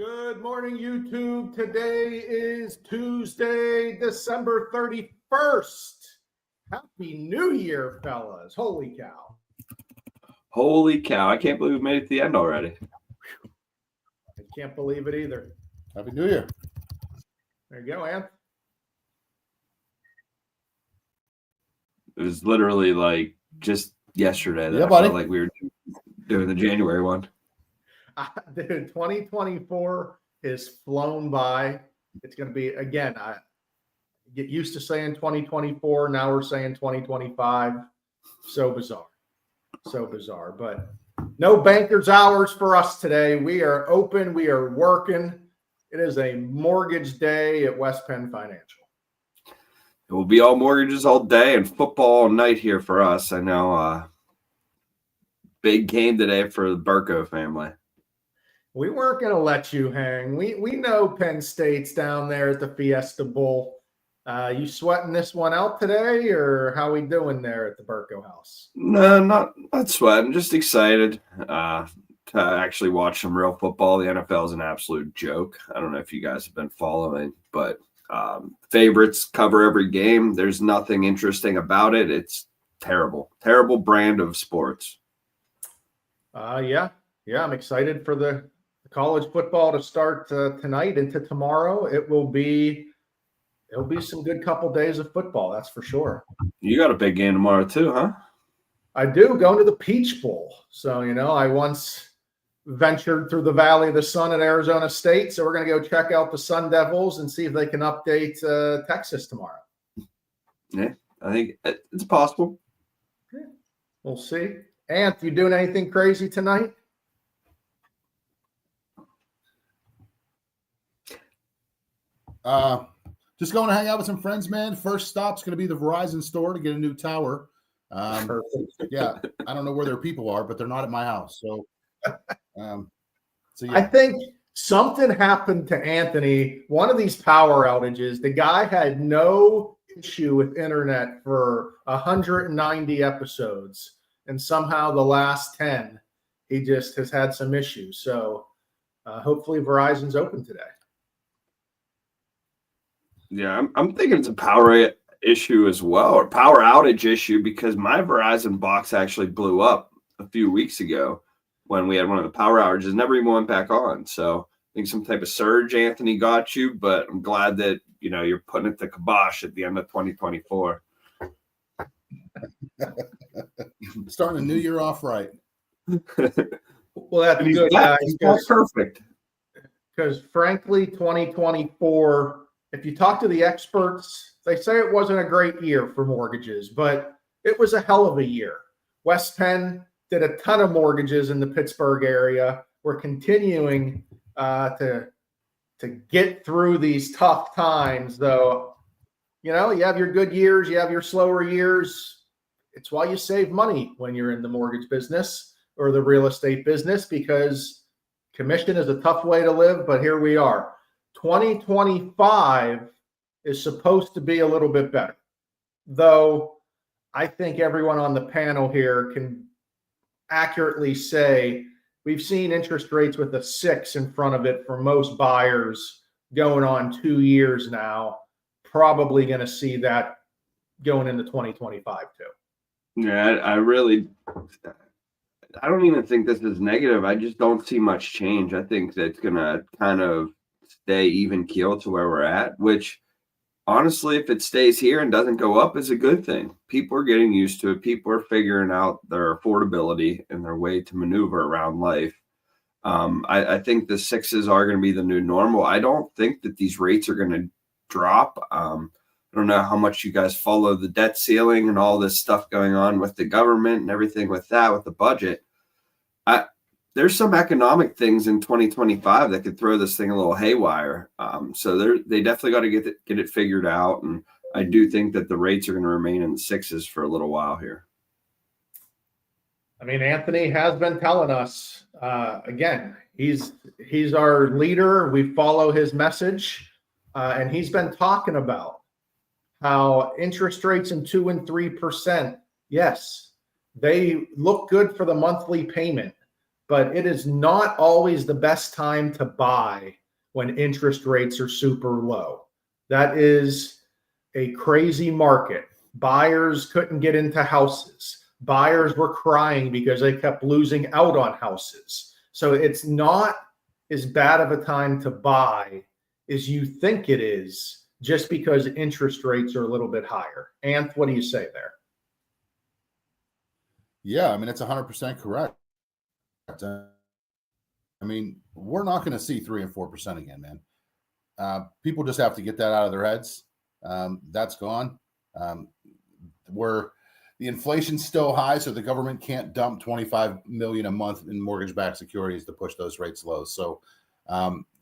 Good morning, YouTube. Today is Tuesday, December 31st. Happy New Year, fellas. Holy cow. Holy cow. I can't believe we made it to the end already. I can't believe it either. Happy New Year. There you go, Anth. It was literally like just yesterday that Yeah, I buddy. felt like we were doing the January one. Dude, 2024 is flown by. It's going to be, again, I get used to saying 2024. Now we're saying 2025. So bizarre. So bizarre. But no banker's hours for us today. We are open. We are working. It is a mortgage day at West Penn Financial. It will be all mortgages all day and football all night here for us. I know big game today for the Burko family. We weren't going to let you hang. We know Penn State's down there at the Fiesta Bowl. You sweating this one out today, or how we doing there at the Burko house? No, not sweating. Just excited to actually watch some real football. The NFL is an absolute joke. I don't know if you guys have been following, but favorites cover every game. There's nothing interesting about it. It's terrible brand of sports. Yeah, I'm excited for the college football to start tonight into tomorrow. It'll be some good couple days of football, that's for sure. You got a big game tomorrow too, huh? I do, going to the Peach Bowl. So, I once ventured through the Valley of the Sun at Arizona State. So we're going to go check out the Sun Devils and see if they can update Texas tomorrow. Yeah, I think it's possible. Yeah, we'll see. Anth, you doing anything crazy tonight? Just going to hang out with some friends, man. First stop's going to be the Verizon store to get a new tower. Yeah, I don't know where their people are, but they're not at my house. So yeah. I think something happened to Anthony. One of these power outages, the guy had no issue with internet for 190 episodes, and somehow the last 10, he just has had some issues. So hopefully Verizon's open today. Yeah, I'm thinking it's a power issue as well, or power outage issue, because my Verizon box actually blew up a few weeks ago when we had one of the power outages, never even went back on. So I think some type of surge, Anthony, got you, but I'm glad that, you're putting it to kibosh at the end of 2024. Starting the new year off right. Well, that's good, guys. That's perfect. Because frankly, 2024, if you talk to the experts, they say it wasn't a great year for mortgages, but it was a hell of a year. West Penn did a ton of mortgages in the Pittsburgh area. We're continuing to get through these tough times, though. You have your good years, you have your slower years. It's why you save money when you're in the mortgage business or the real estate business, because commission is a tough way to live, but here we are. 2025 is supposed to be a little bit better, though I think everyone on the panel here can accurately say we've seen interest rates with a 6 in front of it for most buyers going on 2 years now. Probably going to see that going into 2025 too. Yeah, I don't even think this is negative. I just don't see much change. I think that's going to kind of stay even keel to where we're at, which honestly, if it stays here and doesn't go up, is a good thing. People are getting used to it. People are figuring out their affordability and their way to maneuver around life. I think the 6s are going to be the new normal. I don't think that these rates are going to drop. I don't know how much you guys follow the debt ceiling and all this stuff going on with the government and everything with that, with the budget. There's some economic things in 2025 that could throw this thing a little haywire. So they definitely got to get it figured out. And I do think that the rates are going to remain in the 6s for a little while here. I mean, Anthony has been telling us, again, he's our leader. We follow his message. And he's been talking about how interest rates in 2 and 3%, yes, they look good for the monthly payment. but it is not always the best time to buy when interest rates are super low. That is a crazy market. Buyers couldn't get into houses. Buyers were crying because they kept losing out on houses. So it's not as bad of a time to buy as you think it is, just because interest rates are a little bit higher. Anth, what do you say there? Yeah, I mean, it's 100% correct. I mean, we're not going to see 3 and 4% again, man. People just have to get that out of their heads. That's gone. Where the inflation's still high, so the government can't dump $25 million a month in mortgage-backed securities to push those rates low. So,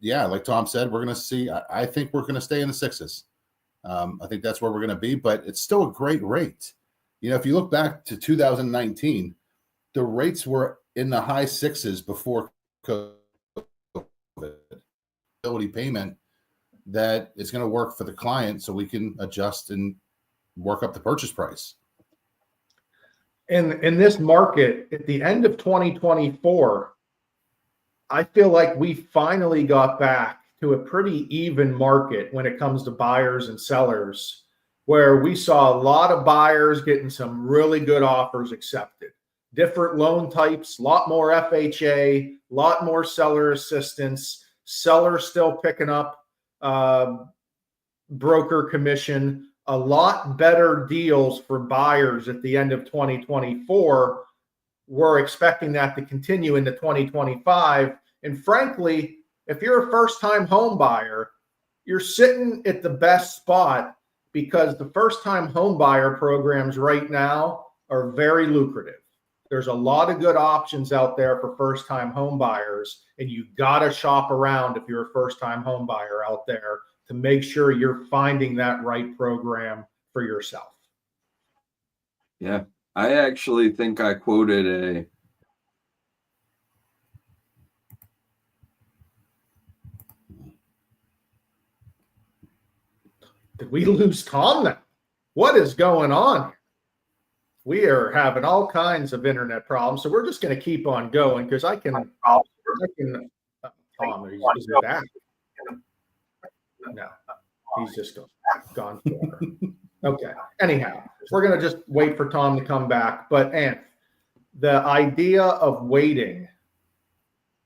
yeah, like Tom said, we're going to see. I think we're going to stay in the sixes. I think that's where we're going to be, but it's still a great rate. You know, if you look back to 2019, the rates were in the high sixes before COVID. Payment that is going to work for the client, so we can adjust and work up the purchase price. In this market, at the end of 2024, I feel like we finally got back to a pretty even market when it comes to buyers and sellers, where we saw a lot of buyers getting some really good offers accepted. Different loan types, a lot more FHA, a lot more seller assistance, sellers still picking up broker commission, a lot better deals for buyers at the end of 2024. We're expecting that to continue into 2025. And frankly, if you're a first-time home buyer, you're sitting at the best spot, because the first-time home buyer programs right now are very lucrative. There's a lot of good options out there for first-time home buyers, and you got to shop around if you're a first-time home buyer out there to make sure you're finding that right program for yourself. Yeah, I actually think I quoted a Did we lose Tom now? What is going on? We are having all kinds of internet problems, so we're just going to keep on going, because I can Tom, is he back? No, he's just gone forever. Okay. Anyhow, we're going to just wait for Tom to come back. But Anth, the idea of waiting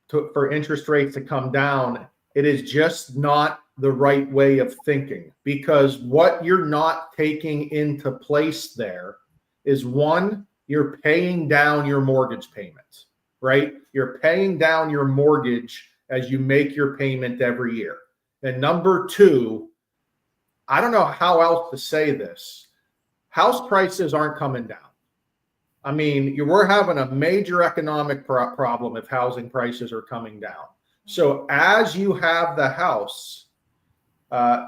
for interest rates to come down, it is just not the right way of thinking, because what you're not taking into place there is, one, you're paying down your mortgage payments, right? You're paying down your mortgage as you make your payment every year. And number two, I don't know how else to say this, house prices aren't coming down. I mean, we're having a major economic problem if housing prices are coming down. So as you have the house,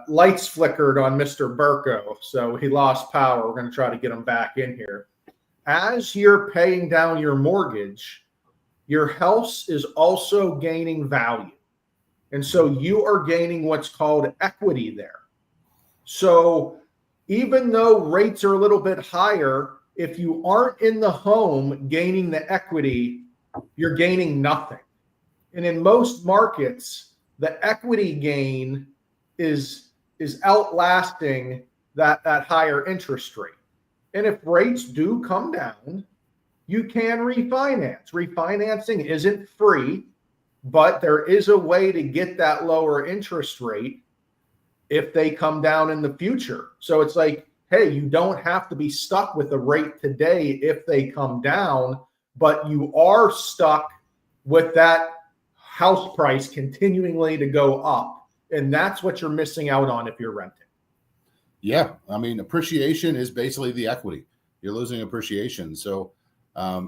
lights flickered on Mr. Burko, so he lost power. We're going to try to get him back in here. As you're paying down your mortgage, your house is also gaining value. And so you are gaining what's called equity there. So even though rates are a little bit higher, if you aren't in the home gaining the equity, you're gaining nothing. And in most markets, the equity gain is outlasting that higher interest rate. And if rates do come down, you can refinance. Refinancing isn't free, but there is a way to get that lower interest rate if they come down in the future. So it's like, hey, you don't have to be stuck with the rate today if they come down, but you are stuck with that house price continually to go up. And that's what you're missing out on if you're renting. Yeah. I mean, appreciation is basically the equity. You're losing appreciation. So a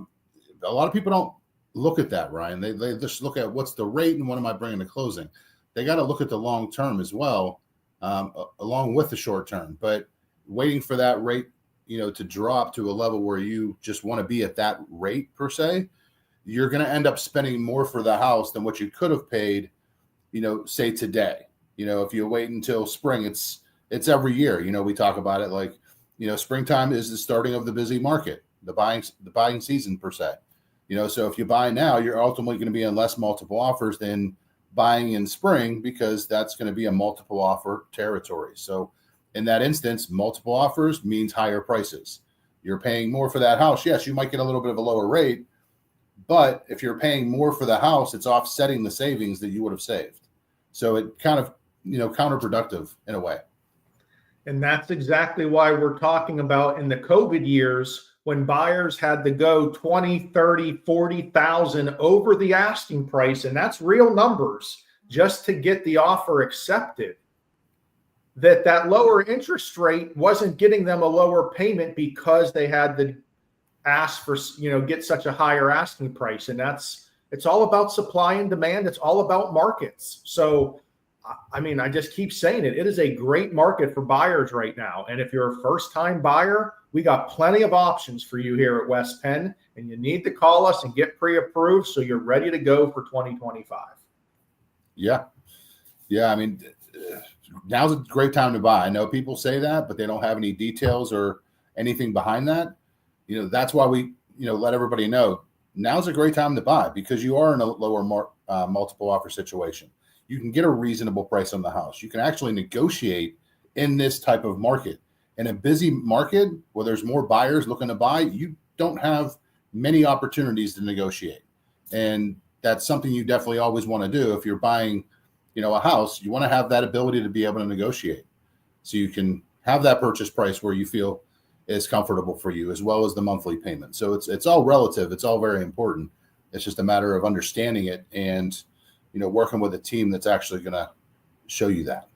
lot of people don't look at that, Ryan. They just look at what's the rate and what am I bringing to closing. They got to look at the long term as well, along with the short term. But waiting for that rate, to drop to a level where you just want to be at that rate per se, you're going to end up spending more for the house than what you could have paid, say today. If you wait until spring, it's every year. We talk about it like, springtime is the starting of the busy market, the buying season per se. So if you buy now, you're ultimately going to be in less multiple offers than buying in spring, because that's going to be a multiple offer territory. So in that instance, multiple offers means higher prices. You're paying more for that house. Yes, you might get a little bit of a lower rate, but if you're paying more for the house, it's offsetting the savings that you would have saved. So it kind of, counterproductive in a way. And that's exactly why we're talking about in the COVID years, when buyers had to go 20, 30, 40,000 over the asking price, and that's real numbers, just to get the offer accepted, that lower interest rate wasn't getting them a lower payment because they had to ask for, get such a higher asking price. And it's all about supply and demand. It's all about markets. So, I mean, I just keep saying it. It is a great market for buyers right now. And if you're a first-time buyer, we got plenty of options for you here at West Penn, and you need to call us and get pre-approved so you're ready to go for 2025. Yeah. I mean, now's a great time to buy. I know people say that, but they don't have any details or anything behind that. That's why we, let everybody know now's a great time to buy, because you are in a lower multiple offer situation. You can get a reasonable price on the house. You can actually negotiate in this type of market. In a busy market where there's more buyers looking to buy, you don't have many opportunities to negotiate. And that's something you definitely always want to do. If you're buying, a house, you want to have that ability to be able to negotiate, so you can have that purchase price where you feel is comfortable for you, as well as the monthly payment. So it's all relative. It's all very important. It's just a matter of understanding it and, working with a team that's actually going to show you that.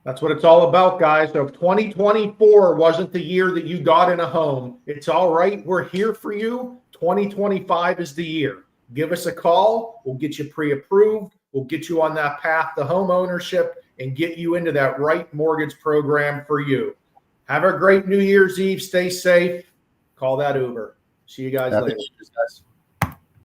That's what it's all about, guys. So if 2024 wasn't the year that you got in a home, it's all right. We're here for you. 2025 is the year. Give us a call. We'll get you pre-approved. We'll get you on that path to home ownership and get you into that right mortgage program for you. Have a great New Year's Eve. Stay safe. Call that Uber. See you guys later. Guys.